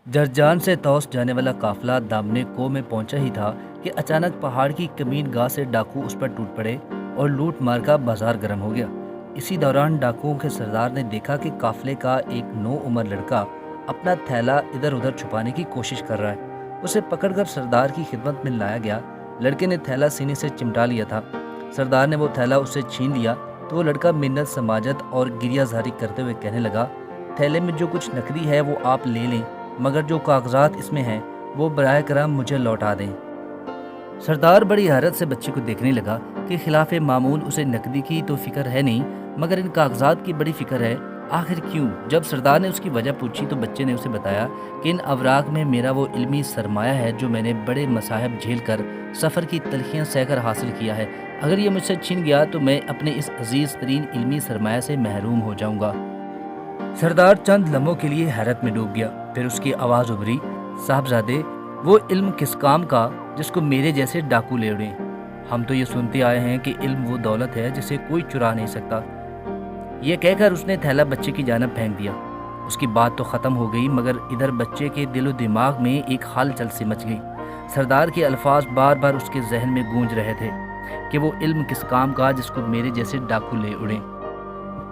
जरजान से तौस जाने वाला काफिला दामने को में पहुंचा ही था कि अचानक पहाड़ की कमीन गाह से डाकू उस पर टूट पड़े और लूट मार का बाजार गर्म हो गया। इसी दौरान डाकुओं के सरदार ने देखा कि काफिले का एक नौ उम्र लड़का अपना थैला इधर उधर छुपाने की कोशिश कर रहा है। उसे पकड़कर सरदार की खिदमत में लाया गया। लड़के ने थैला सीने से चिमटा लिया था। सरदार ने वो थैला उससे छीन लिया तो वो लड़का मिन्नत समाजत और गिरियाजारी करते हुए कहने लगा, थैले में जो कुछ नकदी है वो आप ले लें, मगर जो कागजात इसमें हैं वो बराए करम मुझे लौटा दें। सरदार बड़ी हैरत से बच्चे को देखने लगा कि खिलाफ मामूल उसे नकदी की तो फिक्र है नहीं, मगर इन कागजात की बड़ी फिक्र है। आखिर क्यों? जब सरदार ने उसकी वजह पूछी तो बच्चे ने उसे बताया कि इन अवराक में मेरा वो इल्मी सरमाया है जो मैंने बड़े मसाहब झेल कर सफ़र की तलखियाँ सहकर हासिल किया है। अगर ये मुझसे छिन गया तो मैं अपने इस अजीज़ तरीन इल्मी सरमाया से महरूम हो जाऊँगा। सरदार चंद लम्हों के लिए हैरत में डूब गया। फिर उसकी आवाज़ उभरी, साहबजादे, वो इल्म किस काम का जिसको मेरे जैसे डाकू ले उड़े? हम तो ये सुनते आए हैं कि इल्म वो दौलत है जिसे कोई चुरा नहीं सकता। ये कहकर उसने थैला बच्चे की जानब फेंक दिया। उसकी बात तो ख़त्म हो गई, मगर इधर बच्चे के दिलो दिमाग में एक हलचल सी मच गई। सरदार के अल्फाज बार बार उसके जहन में गूंज रहे थे कि वो इल्म किस काम का जिसको मेरे जैसे डाकू ले उड़े।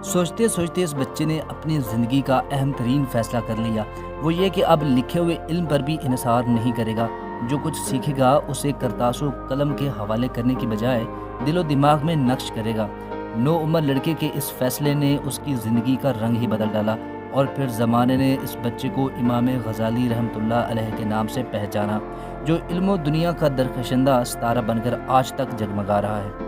सोचते सोचते इस बच्चे ने अपनी ज़िंदगी का अहम तरीन फैसला कर लिया। वो ये कि अब लिखे हुए इल्म पर भी इन्सार नहीं करेगा। जो कुछ सीखेगा उसे करतासो कलम के हवाले करने की बजाय दिलो दिमाग में नक्श करेगा। नौ उम्र लड़के के इस फैसले ने उसकी ज़िंदगी का रंग ही बदल डाला और फिर ज़माने ने इस बच्चे को इमाम गज़ाली रहमतुल्लाह अलैह के नाम से पहचाना, जो इल्मो दुनिया का दरकशंदा सितारा बनकर आज तक जगमगा रहा है।